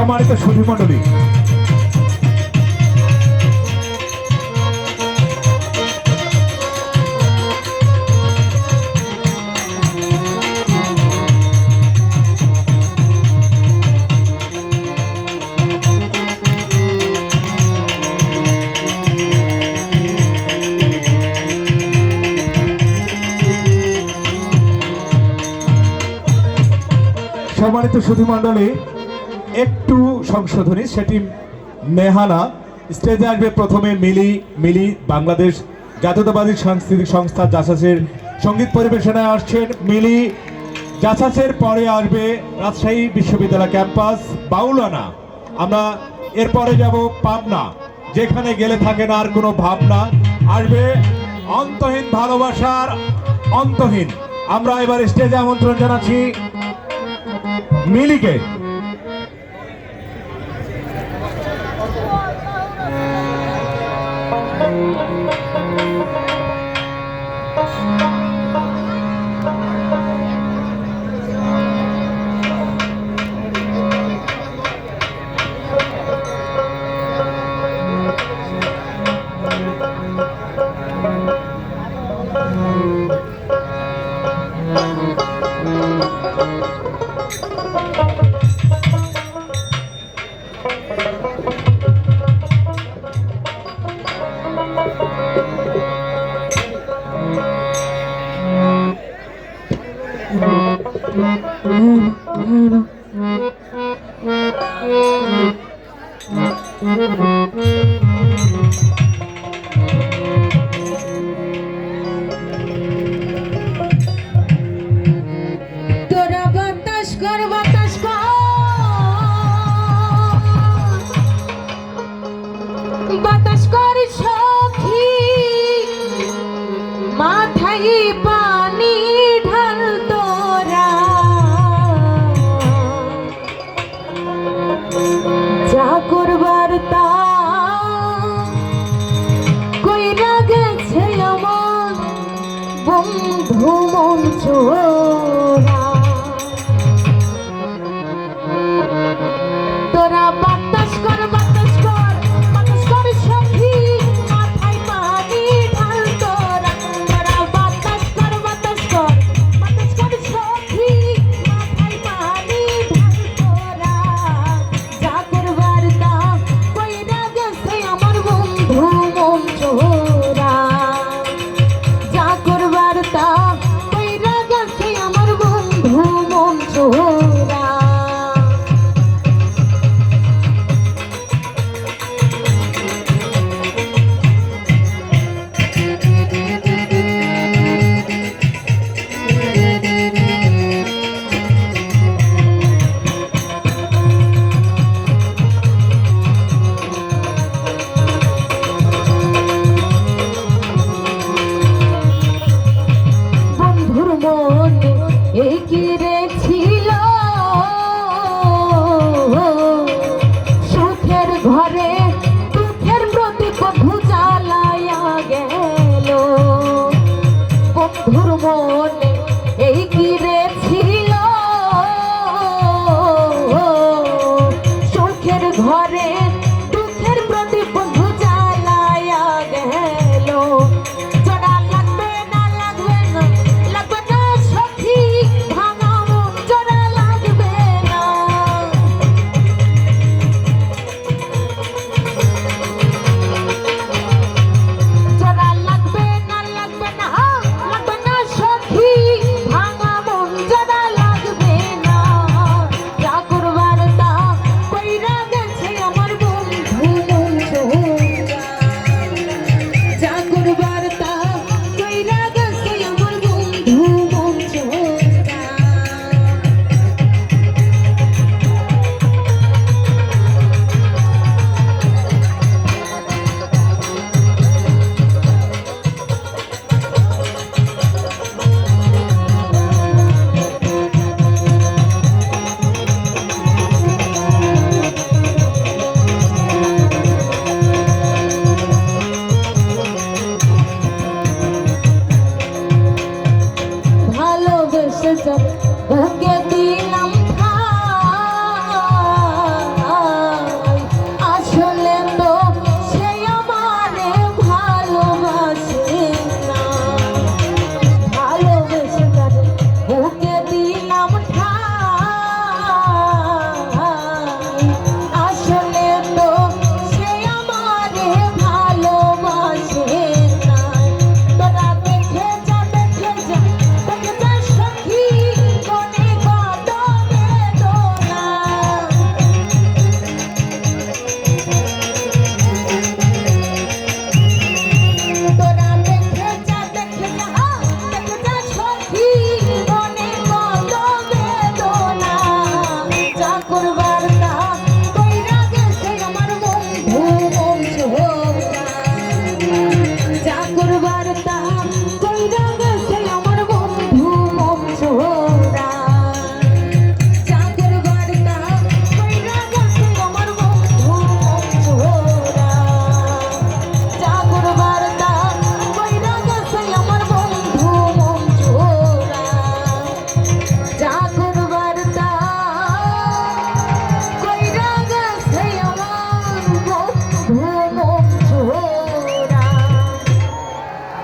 সম্মানিত সুধীমণ্ডলী, সম্মানিত সুধীমণ্ডলী, একটু সংশোধনী, সেটি মেহানা। স্টেজে আসবে প্রথমে মিলি বাংলাদেশ জাতীয়তাবাদী সাংস্কৃতিক সংস্থা জাসাসের সঙ্গীত পরিবেশনায় আসছেন মিলি। জাসাসের পরে আসবে রাজশাহী বিশ্ববিদ্যালয় ক্যাম্পাস বাউলানা। আমরা এরপরে যাব পাবনা, যেখানে গেলে থাকে না আর কোনো ভাবনা। আসবে অন্তহীন ভালোবাসার অন্তহীন। আমরা এবার স্টেজে আমন্ত্রণ জানাচ্ছি মিলিকে। তোরা বাতাস কর বাতাস কর সখী, মাথায় পানি ঢাল তোরা, যা করবার তা কইরা গেছে আমার বন্ধু মন চোরা। তোরা বাতাস কর সখী, মাথায় পানি ঢাল তোরা। তোরা বাতাস কর সখী, মাথায় পানি ঢাল তোরা, যা করবার তা কইরা গেছে আমার বন্ধু মন চোরা, যা করবার তা কইরা গেছে আমার বন্ধু মন চোরা। মনে এগিয়ে ছিল সুখের ঘরে, দুঃখের প্রদীপ জ্বালায়া গেল। বন্ধুর মনে এগিয়ে ছিল সুখের ঘরে, দুঃখের প্রদীপ জ্বালায়া গেল। জোড়া লাগবে না লাগবে না লাগবে না সখী, ভাঙা মন জোড়া লাগবে না। জোড়া লাগবে না লাগবে না সখী, ভাঙা মন জোড়া লাগবে না। যা করবার তা কইরা গেছে আমার বন্ধু মন চোরা, যা করবার তা কইরা গেছে আমার বন্ধু মন চোরা। ভালোবেসে